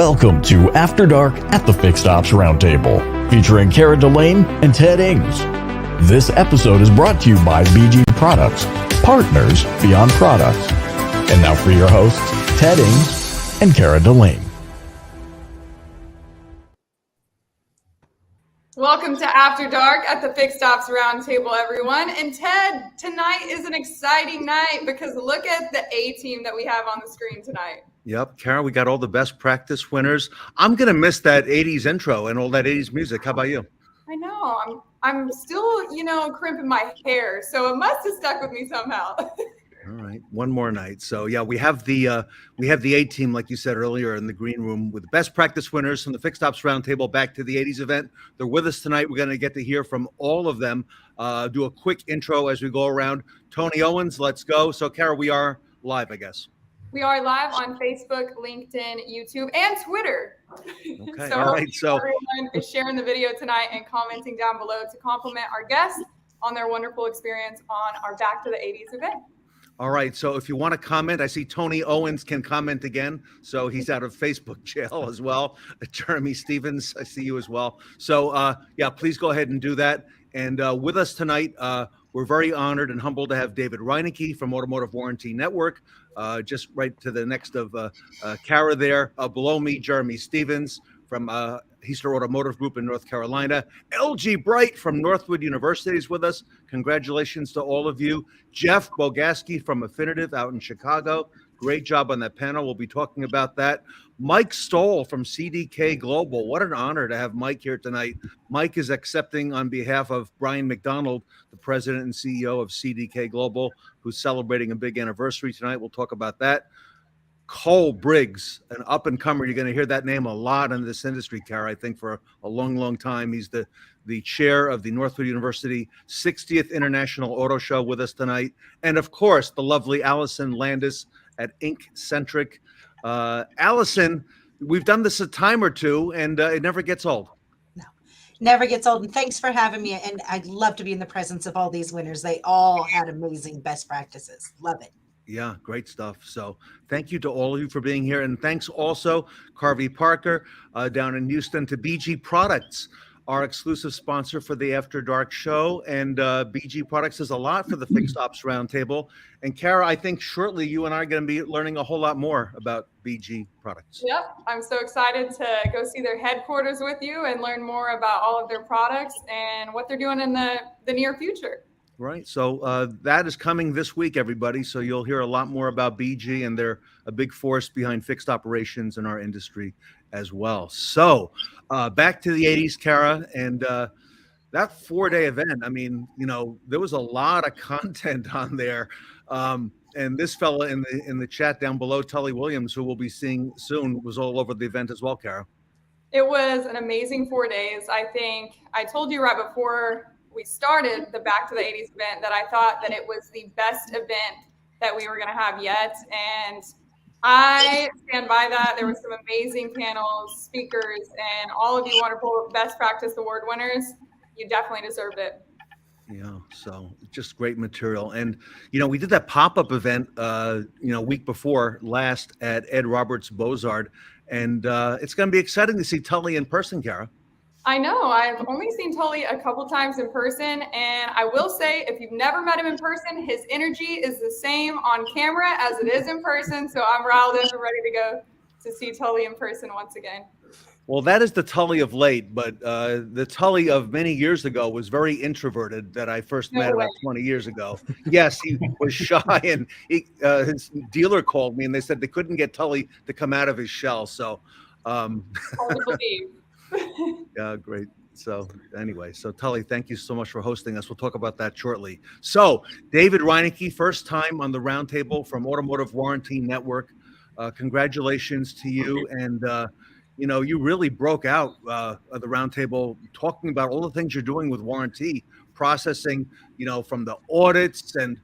Welcome to After Dark at the Fixed Ops Roundtable, featuring Kara Delane and Ted Ings. This episode is brought to you by BG Products, partners beyond products. And now for your hosts, Ted Ings and Kara Delane. Welcome to After Dark at the Fixed Ops Roundtable, everyone. And Ted, tonight is an exciting night because look at the A team that we have on the screen tonight. Yep, Kara, we got all the best practice winners. I'm going to miss that 80s intro and all that 80s music. How about you? I know. I'm still, crimping my hair, so it must have stuck with me somehow. All right, one more night. So yeah, we have the A team, like you said earlier, in the green room with the best practice winners from the Fixed Ops Roundtable back to the 80s event. They're with us tonight. We're going to get to hear from all of them. Do a quick intro as we go around. Tony Owens, let's go. So Kara, we are live, I guess. We are live on Facebook, LinkedIn, YouTube, and Twitter. Okay, So all right. So everyone is sharing the video tonight and commenting down below to compliment our guests on their wonderful experience on our Back to the 80s event. all right, so if you want to comment, I see Tony Owens can comment again. So he's out of Facebook jail as well. Jeremy Stevens, I see you as well. So yeah, please go ahead and do that. And with us tonight, we're very honored and humbled to have David Reinecke from Automotive Warranty Network. Just right to the next of Kara there. Below me, Jeremy Stevens from Heaster Automotive Group in North Carolina. LG Bright from Northwood University is with us. Congratulations to all of you. Jeff Bogaski from Affinitive out in Chicago. Great job on that panel. We'll be talking about that. Mike Stoll from CDK Global. What an honor to have Mike here tonight. Mike is accepting on behalf of Brian McDonald, the president and CEO of CDK Global, who's celebrating a big anniversary tonight. We'll talk about that. Cole Briggs, an up-and-comer. You're going to hear that name a lot in this industry, Kara, I think, for a long, long time. He's the chair of the Northwood University 60th International Auto Show with us tonight. And, of course, the lovely Allison Landis at Ink-Centric. Allison, we've done this a time or two, and it never gets old. No, never gets old. And thanks for having me. And I'd love to be in the presence of all these winners. They all had amazing best practices. Love it. Yeah, great stuff. So thank you to all of you for being here. And thanks also, Carvey Parker down in Houston, to BG Products, our exclusive sponsor for the After Dark show. And BG Products does a lot for the Fixed Ops Roundtable. And Kara, I think shortly you and I are going to be learning a whole lot more about BG Products. Yep, I'm so excited to go see their headquarters with you and learn more about all of their products and what they're doing in the near future. Right. So that is coming this week, everybody. So you'll hear a lot more about BG, and they're a big force behind fixed operations in our industry as well. So back to the 80s, Kara, and that 4-day event. I mean, there was a lot of content on there. And this fella in the chat down below, Tully Williams, who we'll be seeing soon, was all over the event as well, Kara. It was an amazing 4 days. I think I told you right before we started the Back to the 80s event that I thought that it was the best event that we were going to have yet. And I stand by that. There were some amazing panels, speakers, and all of you wonderful Best Practice Award winners. You definitely deserved it. Yeah, so just great material. And, we did that pop-up event, week before last at Ed Roberts Bozard. And it's going to be exciting to see Tully in person, Kara. I know. I've only seen Tully a couple times in person, and I will say, if you've never met him in person, his energy is the same on camera as it is in person. So I'm riled up and ready to go to see Tully in person once again. Well, that is the Tully of late, but the Tully of many years ago was very introverted that I first met about 20 years ago. Yes, he was shy, and his dealer called me, and they said they couldn't get Tully to come out of his shell. So, hard to believe. Yeah, great. So anyway, so Tully, thank you so much for hosting us. We'll talk about that shortly. So David Reinecke, first time on the roundtable from Automotive Warranty Network. Congratulations to you. And, you really broke out of the roundtable talking about all the things you're doing with warranty processing, from the audits and,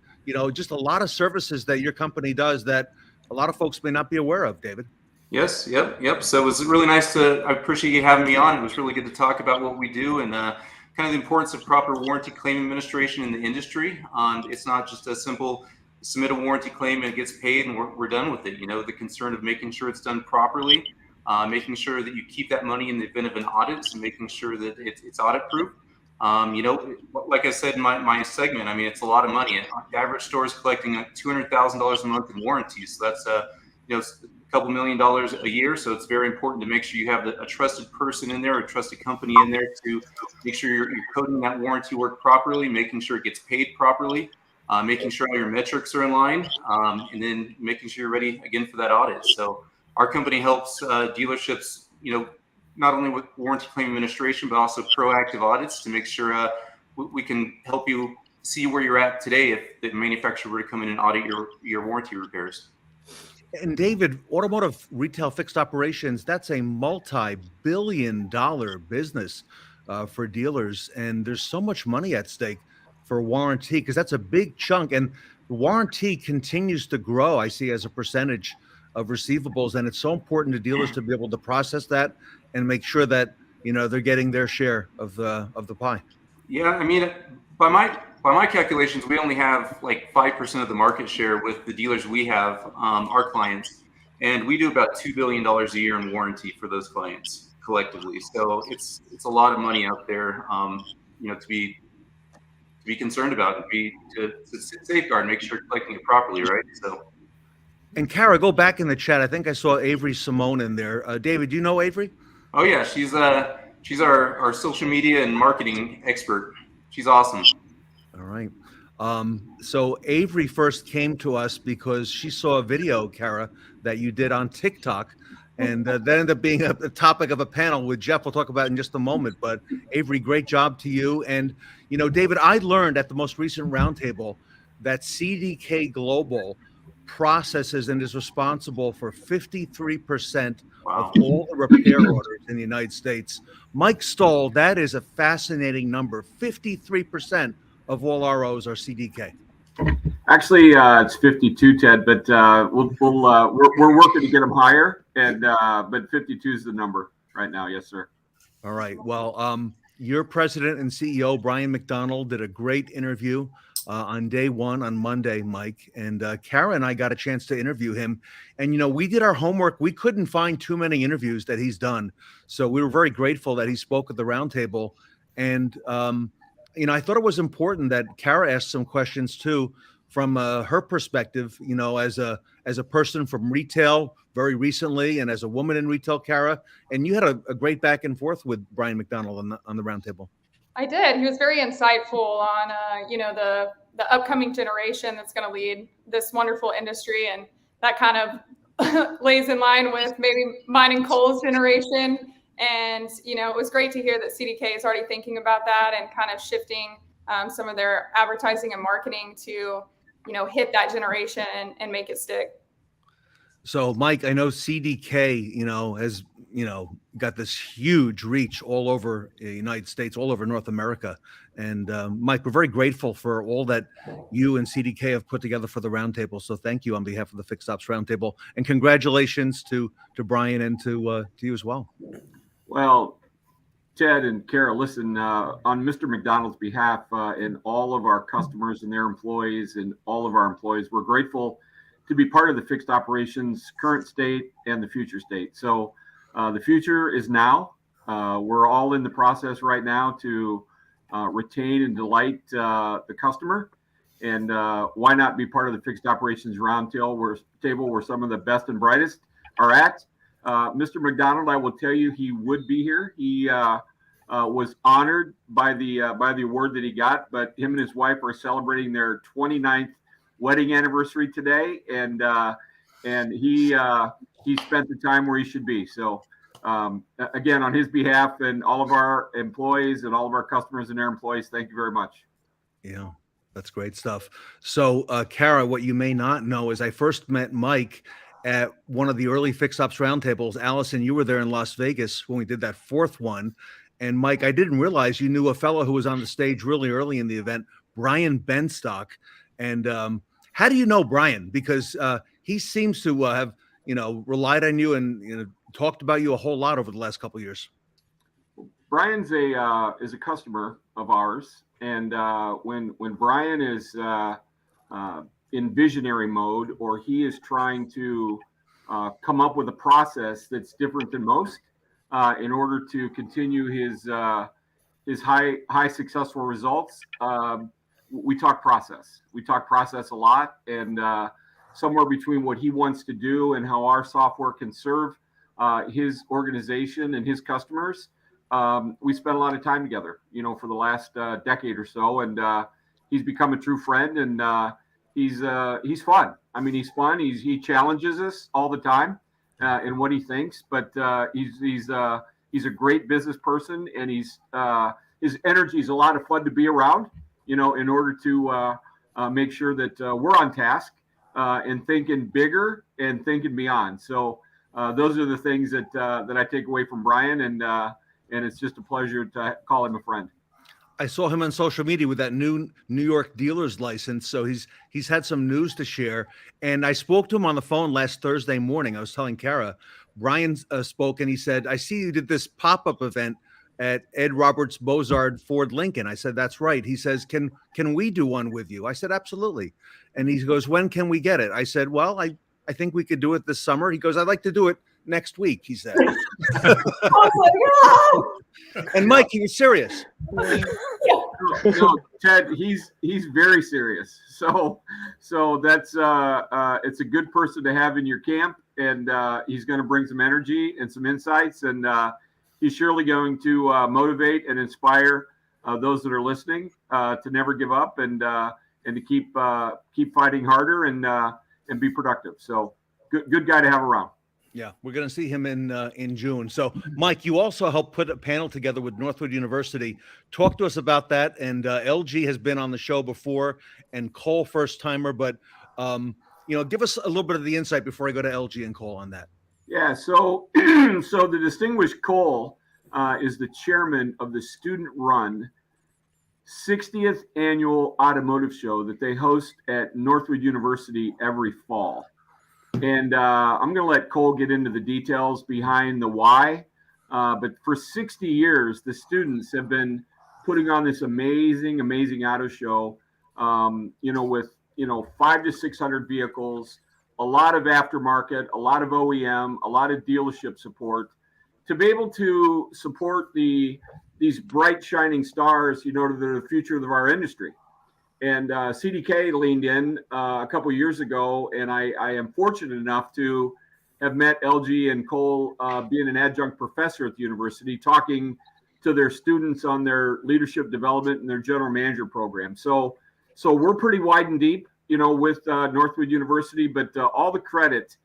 just a lot of services that your company does that a lot of folks may not be aware of, David. Yes. Yep. So it was really nice I appreciate you having me on. It was really good to talk about what we do and kind of the importance of proper warranty claim administration in the industry. It's not just a simple submit a warranty claim and it gets paid and we're done with it. The concern of making sure it's done properly making sure that you keep that money in the event of an audit, so making sure that it's audit proof. Like I said in my segment, I mean, it's a lot of money. The average store is collecting like $200,000 a month in warranties. So that's a couple $1 million a year. So it's very important to make sure you have a trusted person in there, a trusted company in there to make sure you're coding that warranty work properly, making sure it gets paid properly, making sure all your metrics are in line, and then making sure you're ready again for that audit. So our company helps dealerships, not only with warranty claim administration, but also proactive audits to make sure we can help you see where you're at today if the manufacturer were to come in and audit your warranty repairs. And David, automotive retail fixed operations, that's a multi-billion-dollar business for dealers. And there's so much money at stake for warranty because that's a big chunk. And warranty continues to grow, I see, as a percentage of receivables. And it's so important to dealers to be able to process that and make sure that, they're getting their share of the pie. Yeah, I mean, by my calculations, we only have like 5% of the market share with the dealers we have, our clients, and we do about $2 billion a year in warranty for those clients collectively. So it's a lot of money out there, to be concerned about and to safeguard and make sure you're collecting it properly, right? So. And Kara, go back in the chat. I think I saw Avery Simone in there. David, do you know Avery? Oh yeah, she's our social media and marketing expert. She's awesome. All right. So Avery first came to us because she saw a video, Kara, that you did on TikTok, and that ended up being a topic of a panel with Jeff. We'll talk about in just a moment. But Avery, great job to you. And David, I learned at the most recent roundtable that CDK Global processes and is responsible for 53% of all the repair orders in the United States. Mike Stoll, that is a fascinating number. 53% of all ROs are CDK. Actually, it's 52, Ted, but we're working to get them higher, and but 52 is the number right now. Yes, sir. All right. Well, your president and CEO, Brian McDonald, did a great interview on day one on Monday, Mike. And Kara and I got a chance to interview him. And, we did our homework. We couldn't find too many interviews that he's done. So we were very grateful that he spoke at the roundtable. And, I thought it was important that Kara asked some questions, too, from her perspective, as a person from retail very recently and as a woman in retail, Kara. And you had a great back and forth with Brian McDonald on the roundtable. I did. He was very insightful on, the upcoming generation that's going to lead this wonderful industry. And that kind of lays in line with maybe mine and Cole's generation. And, it was great to hear that CDK is already thinking about that and kind of shifting some of their advertising and marketing to, hit that generation and make it stick. So, Mike, I know CDK, has, got this huge reach all over the United States, all over North America. And Mike, we're very grateful for all that you and CDK have put together for the roundtable. So thank you on behalf of the Fixed Ops Roundtable, and congratulations to Brian and to you as well. Well, Ted and Kara, listen, on Mr. McDonald's behalf and all of our customers and their employees and all of our employees, we're grateful to be part of the fixed operations current state and the future state. So the future is now. We're all in the process right now to retain and delight the customer. And why not be part of the fixed operations roundtable where some of the best and brightest are at? Mr. McDonald, I will tell you, he would be here. He was honored by the award that he got, but him and his wife are celebrating their 29th wedding anniversary today, and he spent the time where he should be. So again, on his behalf and all of our employees and all of our customers and their employees, thank you very much. Yeah, that's great stuff. So Kara, what you may not know is I first met Mike at one of the early Fix Ops roundtables. Allison, you were there in Las Vegas when we did that fourth one. And Mike, I didn't realize you knew a fellow who was on the stage really early in the event, Brian Benstock. And how do you know Brian? Because he seems to have, relied on you and talked about you a whole lot over the last couple of years. Brian's is a customer of ours, and when Brian is in visionary mode, or he is trying to come up with a process that's different than most in order to continue his high successful results. We talk process. We talk process a lot, and somewhere between what he wants to do and how our software can serve his organization and his customers, we spent a lot of time together, for the last decade or so, and he's become a true friend, and he's fun. I mean, he's fun. He challenges us all the time in what he thinks, but he's a great business person, and his energy is a lot of fun to be around, in order to make sure that we're on task and thinking bigger and thinking beyond. So those are the things that I take away from Brian, and it's just a pleasure to call him a friend. I saw him on social media with that new New York dealer's license. So he's had some news to share. And I spoke to him on the phone last Thursday morning. I was telling Kara, Brian spoke, and he said, "I see you did this pop-up event at Ed Roberts Bozard Ford Lincoln." I said, "That's right." He says, "Can we do one with you?" I said, "Absolutely." And he goes, "When can we get it?" I said, "Well, I think we could do it this summer." He goes, "I'd like to do it next week," he said. Oh my God. And Mike, he was serious. No, Ted, he's very serious. So that's it's a good person to have in your camp, and he's going to bring some energy and some insights, and he's surely going to motivate and inspire those that are listening to never give up and to keep fighting harder and be productive. So good guy to have around. Yeah, we're going to see him in June. So, Mike, you also helped put a panel together with Northwood University. Talk to us about that. And LG has been on the show before, and Cole first timer. But give us a little bit of the insight before I go to LG and Cole on that. Yeah. So the distinguished Cole is the chairman of the student-run 60th annual automotive show that they host at Northwood University every fall. And I'm going to let Cole get into the details behind the why. But for 60 years, the students have been putting on this amazing auto show, with 500 to 600 vehicles, a lot of aftermarket, a lot of OEM, a lot of dealership support, to be able to support these bright shining stars, to the future of our industry. And CDK leaned in a couple of years ago, and I am fortunate enough to have met LG and Cole being an adjunct professor at the university, talking to their students on their leadership development and their general manager program. So we're pretty wide and deep, with Northwood University, but all the credit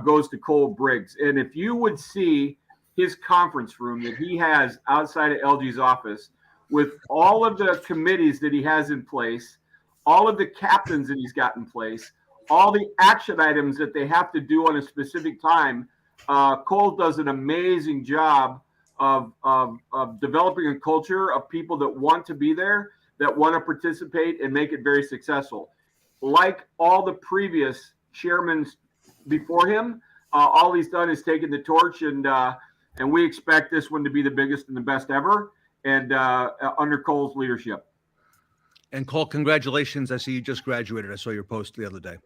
goes to Cole Briggs. And if you would see his conference room that he has outside of LG's office, with all of the committees that he has in place, all of the captains that he's got in place, all the action items that they have to do on a specific time, Cole does an amazing job of developing a culture of people that want to be there, that want to participate and make it very successful. Like all the previous chairmen before him, all he's done is taken the torch, and we expect this one to be the biggest and the best ever. And under Cole's leadership. And Cole, congratulations. I see you just graduated. I saw your post the other day.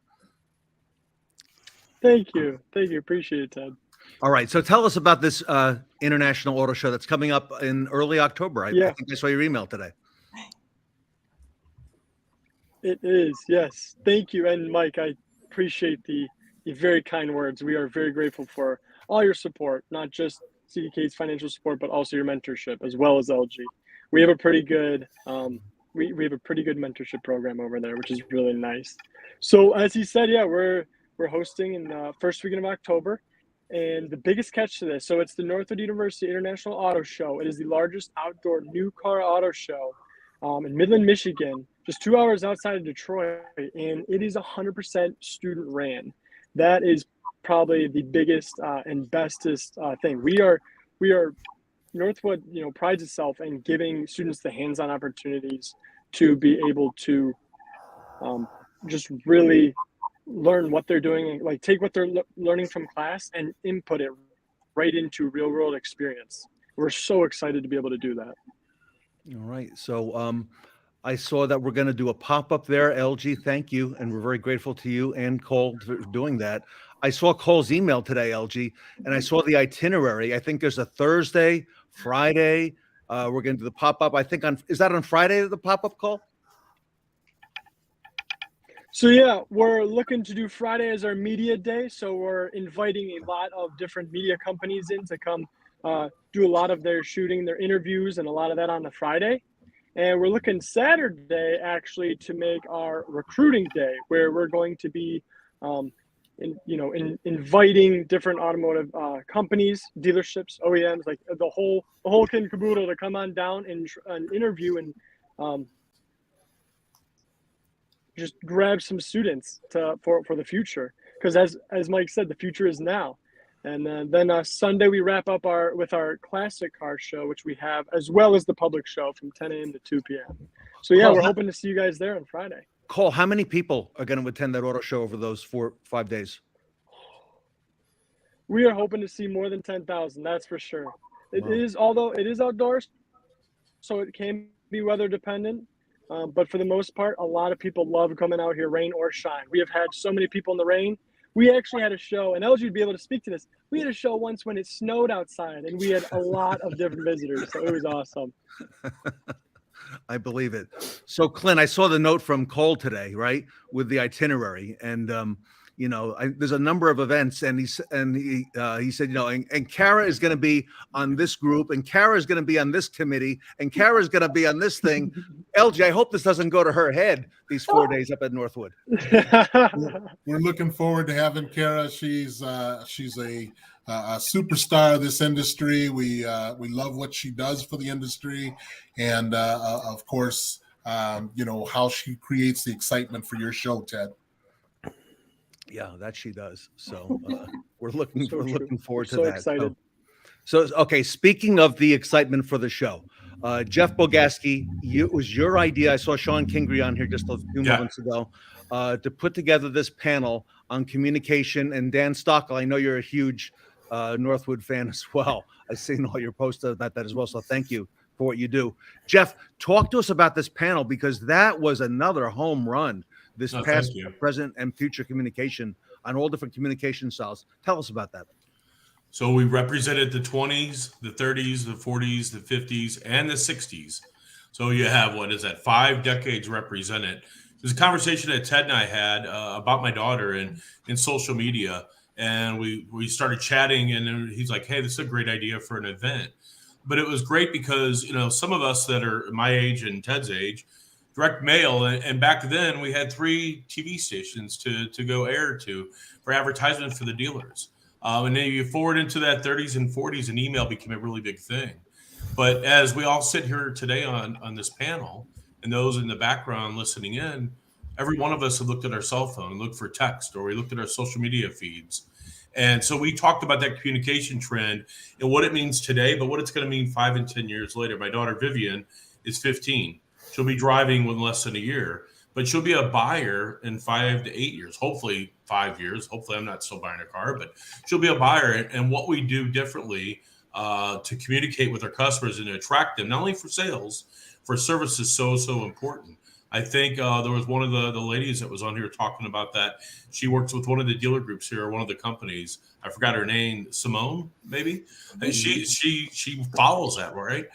Thank you. Appreciate it, Ted. All right. So tell us about this International Auto Show that's coming up in early October. I think I saw your email today. It is, yes. Thank you. And Mike, I appreciate the very kind words. We are very grateful for all your support, not just CDK's financial support, but also your mentorship, as well as LG. We have a pretty good we have a pretty good mentorship program over there, which is really nice. So as he said, we're hosting in the first weekend of October, and the biggest catch to this, so it's the Northwood University International Auto Show. It is the largest outdoor new car auto show in Midland, Michigan, just 2 hours outside of Detroit, and it is 100% student ran. That is probably the biggest and bestest thing. We are Northwood, prides itself in giving students the hands-on opportunities to be able to just really learn what they're doing, and take what they're learning from class and input it right into real-world experience. We're so excited to be able to do that. All right. So I saw that we're going to do a pop-up there. LG, thank you. And we're very grateful to you and Cole for doing that. I saw Cole's email today, LG, and I saw the itinerary. I think there's a Thursday, Friday. We're going to do the pop-up. I think is that on Friday, the pop-up, Cole? So yeah, we're looking to do Friday as our media day. So we're inviting a lot of different media companies in to come do a lot of their shooting, their interviews, and a lot of that on the Friday. And we're looking Saturday actually to make our recruiting day, where we're going to be, inviting different automotive companies, dealerships, OEMs, like the whole kit and caboodle to come on down and interview and just grab some students for the future. Because as Mike said, the future is now. And then Sunday we wrap up with our classic car show, which we have, as well as the public show from 10 a.m. to 2 p.m. So yeah, we're hoping to see you guys there on Friday. Cole, how many people are going to attend that auto show over those 4-5 days? We are hoping to see more than 10,000. That's for sure. Although it is outdoors, so it can be weather dependent. But for the most part, a lot of people love coming out here, rain or shine. We have had so many people in the rain. We actually had a show, and LG would be able to speak to this. We had a show once when it snowed outside, and we had a lot of different visitors. So it was awesome. I believe it. So, Clint, I saw the note from Cole today, right, with the itinerary, and there's a number of events, and he said, and Kara is going to be on this group, and Kara is going to be on this committee, and Kara is going to be on this thing. LG, I hope this doesn't go to her head these 4 days up at Northwood. We're looking forward to having Kara. She's a superstar of this industry. We love what she does for the industry, and of course, how she creates the excitement for your show, Ted. Yeah, that she does. So we're looking forward to so that. Excited. So okay. Speaking of the excitement for the show, Jeff Bogaski, it was your idea. I saw Sean Kingery on here just a few moments ago to put together this panel on communication. And Dan Stockel, I know you're a huge Northwood fan as well. I've seen all your posts about that as well. So thank you for what you do. Jeff, talk to us about this panel, because that was another home run. This past, present, and future communication on all different communication styles. Tell us about that. So we represented the 20s, the 30s, the 40s, the 50s, and the 60s. So you have, 5 decades represented. There's a conversation that Ted and I had about my daughter in social media, and we started chatting, and he's like, hey, this is a great idea for an event. But it was great because, some of us that are my age and Ted's age, direct mail, and back then we had 3 TV stations to go air to for advertisement for the dealers. And then you forward into that 30s and 40s, and email became a really big thing. But as we all sit here today on this panel, and those in the background listening in, every one of us have looked at our cell phone and looked for text, or we looked at our social media feeds. And so we talked about that communication trend and what it means today, but what it's going to mean 5 and 10 years later. My daughter Vivian is 15. She'll be driving in less than a year, but she'll be a buyer in 5 to 8 years, hopefully 5 years. Hopefully I'm not still buying a car, but she'll be a buyer. And what we do differently to communicate with our customers and to attract them, not only for sales, for service is so important. I think there was one of the ladies that was on here talking about that. She works with one of the dealer groups here, one of the companies. I forgot her name, Simone, maybe. And she follows that, right?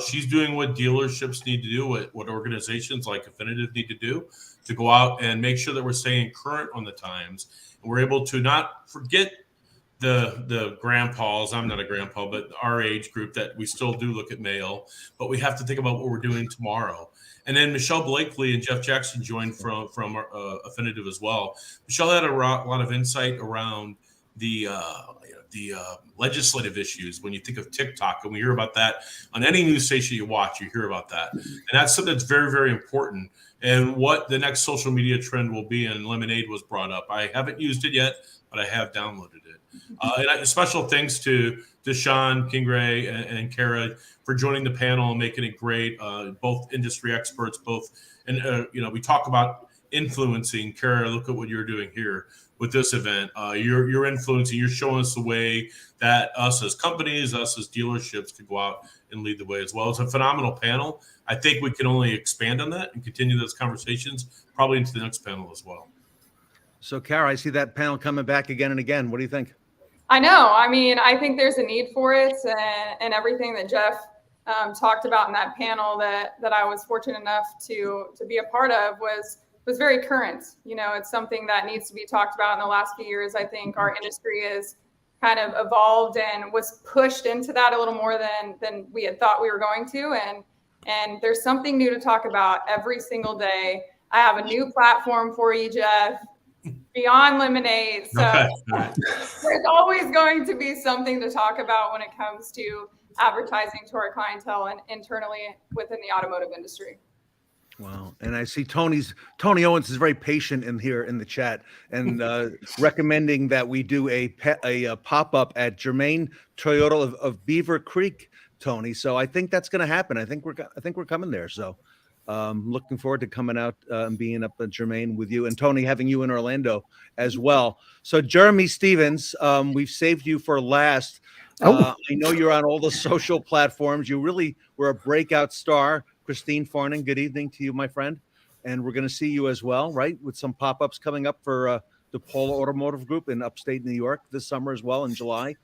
She's doing what dealerships need to do, what organizations like Affinitive need to do, to go out and make sure that we're staying current on the times. And we're able to not forget the grandpas. I'm not a grandpa, but our age group, that we still do look at mail, but we have to think about what we're doing tomorrow. And then Michelle Blakely and Jeff Jackson joined from Affinitive as well. Michelle had a lot of insight around the legislative issues. When you think of TikTok, and we hear about that on any news station you watch, you hear about that. And that's something that's very, very important. And what the next social media trend will be, and Lemonade was brought up. I haven't used it yet, but I have downloaded it. And special thanks to Sean Kingery and Kara for joining the panel and making it great. Both industry experts, and we talk about influencing. Kara, look at what you're doing here with this event. You're influencing. You're showing us the way that us as companies, us as dealerships, could go out and lead the way as well. It's a phenomenal panel. I think we can only expand on that and continue those conversations probably into the next panel as well. So, Kara, I see that panel coming back again and again. What do you think? I know. I mean, I think there's a need for it, and everything that Jeff talked about in that panel that I was fortunate enough to be a part of was very current. You know, it's something that needs to be talked about in the last few years. I think our industry is kind of evolved and was pushed into that a little more than we had thought we were going to. And there's something new to talk about every single day. I have a new platform for you, Jeff, Beyond Lemonade. So Okay. there's always going to be something to talk about when it comes to advertising to our clientele and internally within the automotive industry. Wow. And I see Tony Owens is very patient in here in the chat and recommending that we do a pop-up at Germain Toyota of Beaver Creek, Tony. So I think that's going to happen. I think we're coming there. So looking forward to coming out and being up at Germain with you, and Tony, having you in Orlando as well. So Jeremy Stevens, we've saved you for last. I know you're on all the social platforms. You really were a breakout star. Christine Farnan, good evening to you, my friend. And we're going to see you as well, right, with some pop-ups coming up for the Polo Automotive Group in upstate New York this summer as well in July.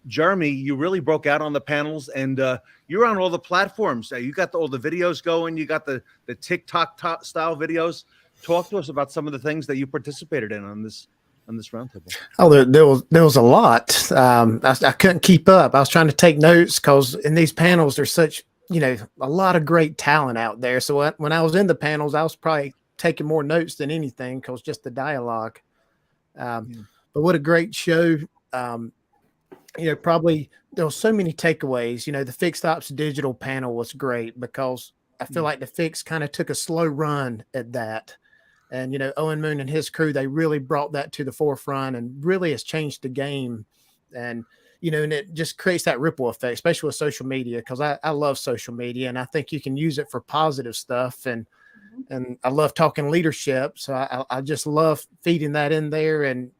Jeremy, you really broke out on the panels, and you're on all the platforms. You got all the videos going. You got the TikTok style videos. Talk to us about some of the things that you participated in on this roundtable. Oh, there was a lot. I couldn't keep up. I was trying to take notes because in these panels there's such, a lot of great talent out there. So when I was in the panels, I was probably taking more notes than anything because just the dialogue. But what a great show. Probably there were so many takeaways. The Fixed Ops Digital panel was great because I feel like the Fix kind of took a slow run at that. And, Owen Moon and his crew, they really brought that to the forefront and really has changed the game. And, and it just creates that ripple effect, especially with social media, because I love social media and I think you can use it for positive stuff. And I love talking leadership. So I just love feeding that in there. And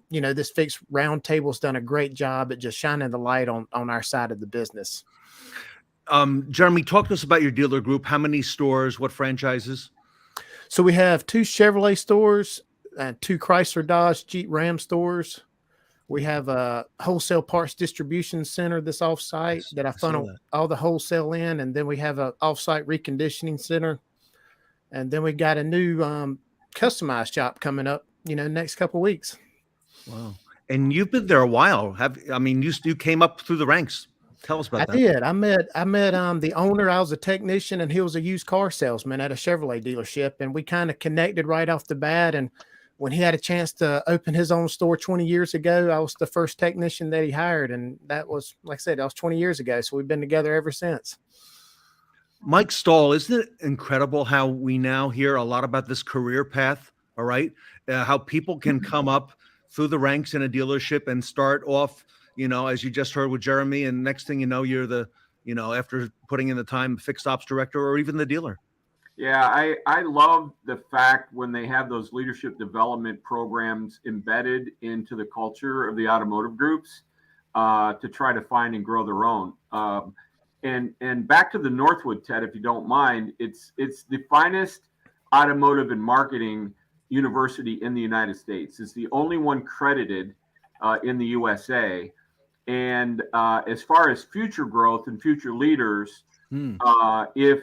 this Fixed Roundtable's done a great job at just shining the light on our side of the business. Jeremy, talk to us about your dealer group. How many stores, what franchises? So we have 2 Chevrolet stores, 2 Chrysler, Dodge, Jeep, Ram stores. We have a wholesale parts distribution center that's offsite that I funnel all the wholesale in. And then we have an offsite reconditioning center. And then we got a new customized shop coming up, next couple of weeks. Wow. And you've been there a while. You came up through the ranks. Tell us about that. I did. I met the owner. I was a technician and he was a used car salesman at a Chevrolet dealership. And we kind of connected right off the bat. And when he had a chance to open his own store 20 years ago, I was the first technician that he hired. And that was, like I said, that was 20 years ago. So we've been together ever since. Mike Stahl, isn't it incredible how we now hear a lot about this career path? All right. How people can come up through the ranks in a dealership and start off, as you just heard with Jeremy, and next thing you know, you're the, after putting in the time, fixed ops director or even the dealer. Yeah, I love the fact when they have those leadership development programs embedded into the culture of the automotive groups to try to find and grow their own. And back to the Northwood, Ted, if you don't mind, it's the finest automotive and marketing university in the United States. It's the only one credited in the USA. And as far as future growth and future leaders, if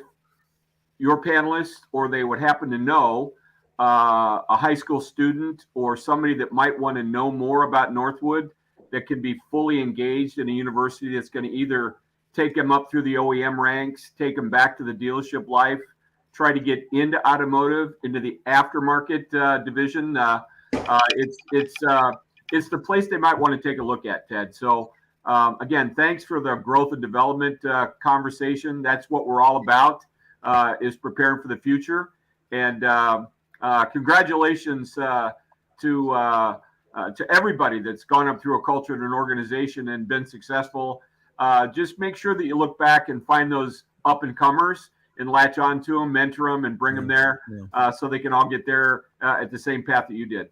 your panelists or they would happen to know a high school student or somebody that might want to know more about Northwood that can be fully engaged in a university that's going to either take them up through the OEM ranks, take them back to the dealership life, try to get into automotive, into the aftermarket division. It's the place they might want to take a look at, Ted. So again, thanks for the growth and development conversation. That's what we're all about, is preparing for the future. And congratulations to everybody that's gone up through a culture and an organization and been successful. Just make sure that you look back and find those up and comers and latch on to them, mentor them, and bring them there so they can all get there at the same path that you did.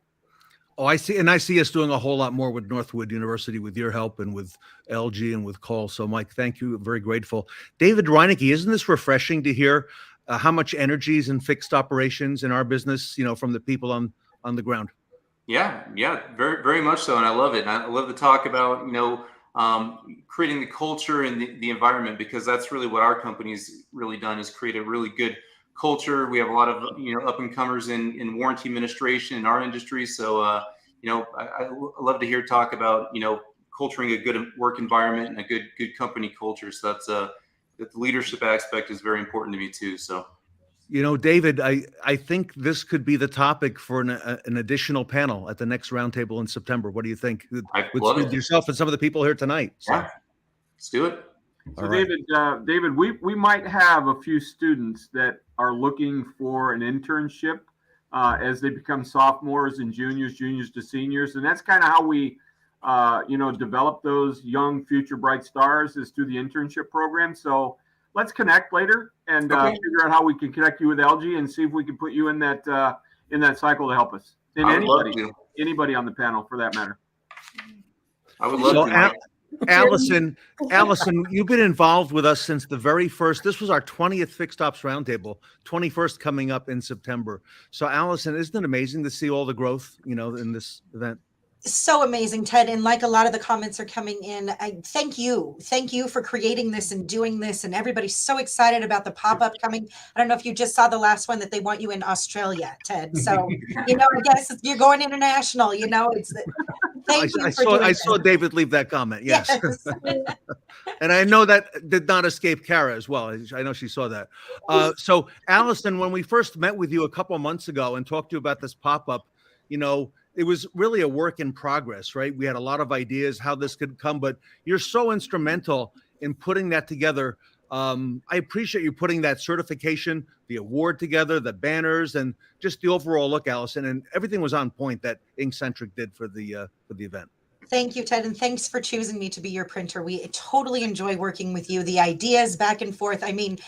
Oh, I see. And I see us doing a whole lot more with Northwood University with your help and with LG and with Cole. So, Mike, thank you. Very grateful. David Reinecke, isn't this refreshing to hear how much energy is in fixed operations in our business, from the people on the ground? Yeah, very, very much so. And I love it. And I love to talk about, creating the culture and the environment, because that's really what our company's really done, is create a really good culture. We have a lot of, up and comers in warranty administration in our industry. So, I love to hear talk about, culturing a good work environment and a good company culture. So that's the leadership aspect is very important to me too. So. David, I think this could be the topic for an additional panel at the next roundtable in September. What do you think? With yourself and some of the people here tonight. So. Yeah, let's do it. So David, we might have a few students that are looking for an internship as they become sophomores and juniors to seniors, and that's kind of how we, develop those young future bright stars, is through the internship program. So let's connect later and figure out how we can connect you with LG and see if we can put you in that cycle to help us. And anybody on the panel for that matter. I would love to. Allison, you've been involved with us since the very first. This was our 20th Fixed Ops Roundtable, 21st coming up in September. So, Allison, isn't it amazing to see all the growth, in this event? So amazing, Ted. And like a lot of the comments are coming in, I thank you for creating this and doing this. And everybody's so excited about the pop-up coming. I don't know if you just saw the last one that they want you in Australia, Ted. So, I guess you're going international, it's thank you for doing I saw David leave that comment. Yes. And I know that did not escape Kara as well. I know she saw that. So Allison, when we first met with you a couple of months ago and talked to you about this pop-up, it was really a work in progress, right? We had a lot of ideas how this could come, but you're so instrumental in putting that together. I appreciate you putting that certification, the award together, the banners, and just the overall look, Allison. And everything was on point that Inkcentric did for the event. Thank you, Ted, and thanks for choosing me to be your printer. We totally enjoy working with you. The ideas back and forth. I mean,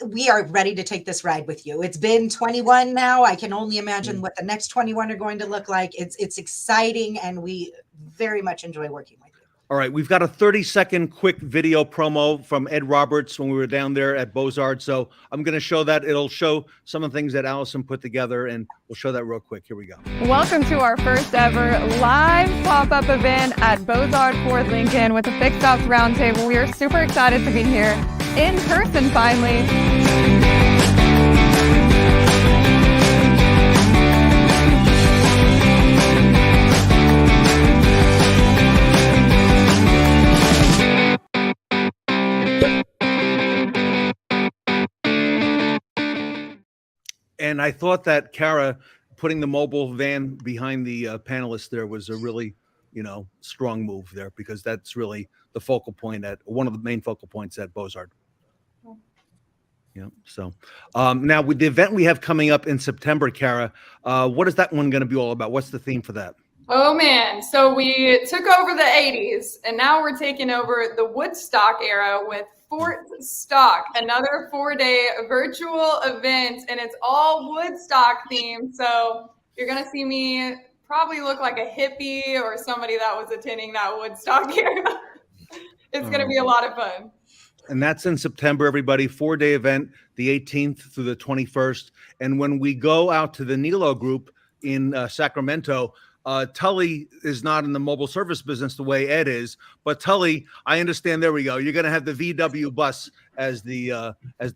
we are ready to take this ride with you. It's been 21 now. I can only imagine what the next 21 are going to look like. It's exciting, and we very much enjoy working with you. All right, we've got a 30-second quick video promo from Ed Roberts when we were down there at Beaux-Arts. So I'm going to show that. It'll show some of the things that Allison put together, and we'll show that real quick. Here we go. Welcome to our first ever live pop-up event at Beaux-Arts Fort Lincoln with the Fixed Ops Roundtable. We are super excited to be here in person finally. And I thought that Kara putting the mobile van behind the panelists there was a really, strong move there, because that's really the focal point one of the main focal points at Beaux-Arts. Yeah. So now with the event we have coming up in September, Kara, what is that one going to be all about? What's the theme for that? Oh man. So we took over the 80s and now we're taking over the Woodstock era with Fort Stock, another 4-day virtual event, and it's all Woodstock themed. So you're going to see me probably look like a hippie or somebody that was attending that Woodstock era. It's going to be a lot of fun. And that's in September, everybody. 4-day event, the 18th through the 21st. And when we go out to the Nilo group in Sacramento, Tully is not in the mobile service business the way Ed is, but Tully, I understand. There we go. You're going to have the VW bus as the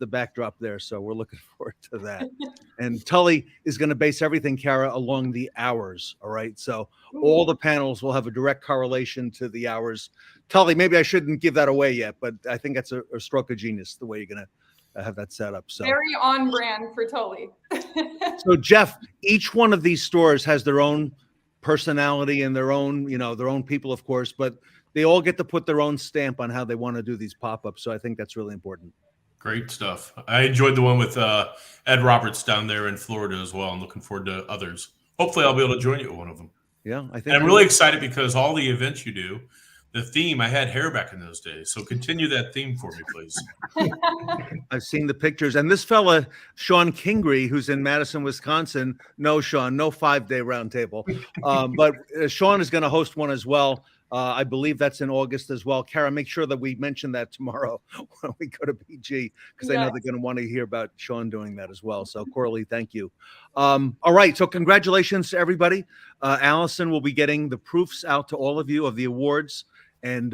backdrop there. So we're looking forward to that. And Tully is going to base everything, Kara, along the hours. All right. So all the panels will have a direct correlation to the hours. Tully, maybe I shouldn't give that away yet, but I think that's a stroke of genius, the way you're going to have that set up. So very on brand for Tully. So Jeff, each one of these stores has their own personality and their own, their own people, of course, but they all get to put their own stamp on how they want to do these pop-ups. So I think that's really important. Great stuff. I enjoyed the one with Ed Roberts down there in Florida as well. I'm looking forward to others. Hopefully I'll be able to join you at one of them. Yeah, I think. And I'm really excited because all the events you do, the theme. I had hair back in those days. So continue that theme for me, please. I've seen the pictures. And this fella, Sean Kingery, who's in Madison, Wisconsin. No, Sean, no 5-day roundtable. But Sean is going to host one as well. I believe that's in August as well. Kara, make sure that we mention that tomorrow when we go to BG, because I know they're going to want to hear about Sean doing that as well. So, Coralie, thank you. All right. So, congratulations to everybody. Allison will be getting the proofs out to all of you of the awards. And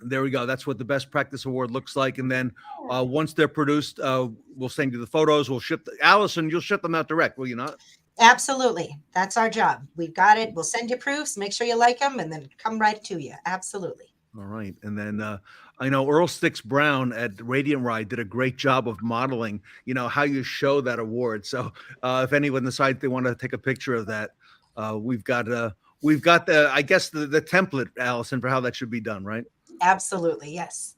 there we go. That's what the Best Practice Award looks like. And then once they're produced, we'll send you the photos. We'll ship Allison, you'll ship them out direct, will you not? Absolutely. That's our job. We've got it. We'll send you proofs, make sure you like them, and then come right to you. Absolutely. All right. And then I know Earl Sticks Brown at Radiant Ride did a great job of modeling, how you show that award. So if anyone decides they want to take a picture of that, we've got the template, Allison, for how that should be done, right? Absolutely. Yes.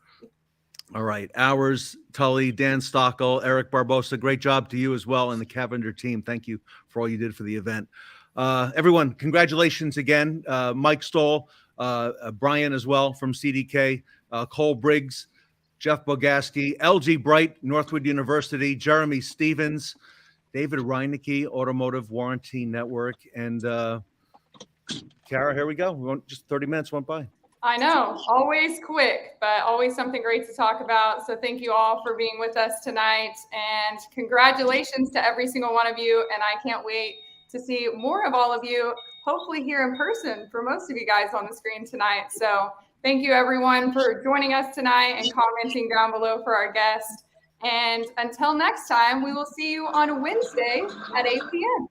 All right. Ours, Tully, Dan Stockel, Eric Barbosa, great job to you as well, and the Cavender team. Thank you for all you did for the event. Everyone, congratulations again. Mike Stoll, Brian as well from CDK, Cole Briggs, Jeff Bogaski, LG Bright, Northwood University, Jeremy Stevens, David Reinecke, Automotive Warranty Network, and Kara, here we go. Just 30 minutes went by. I know, always quick, but always something great to talk about. So thank you all for being with us tonight, and congratulations to every single one of you. And I can't wait to see more of all of you, hopefully here in person for most of you guys on the screen tonight. So thank you everyone for joining us tonight and commenting down below for our guest. And until next time, we will see you on Wednesday at 8 p.m.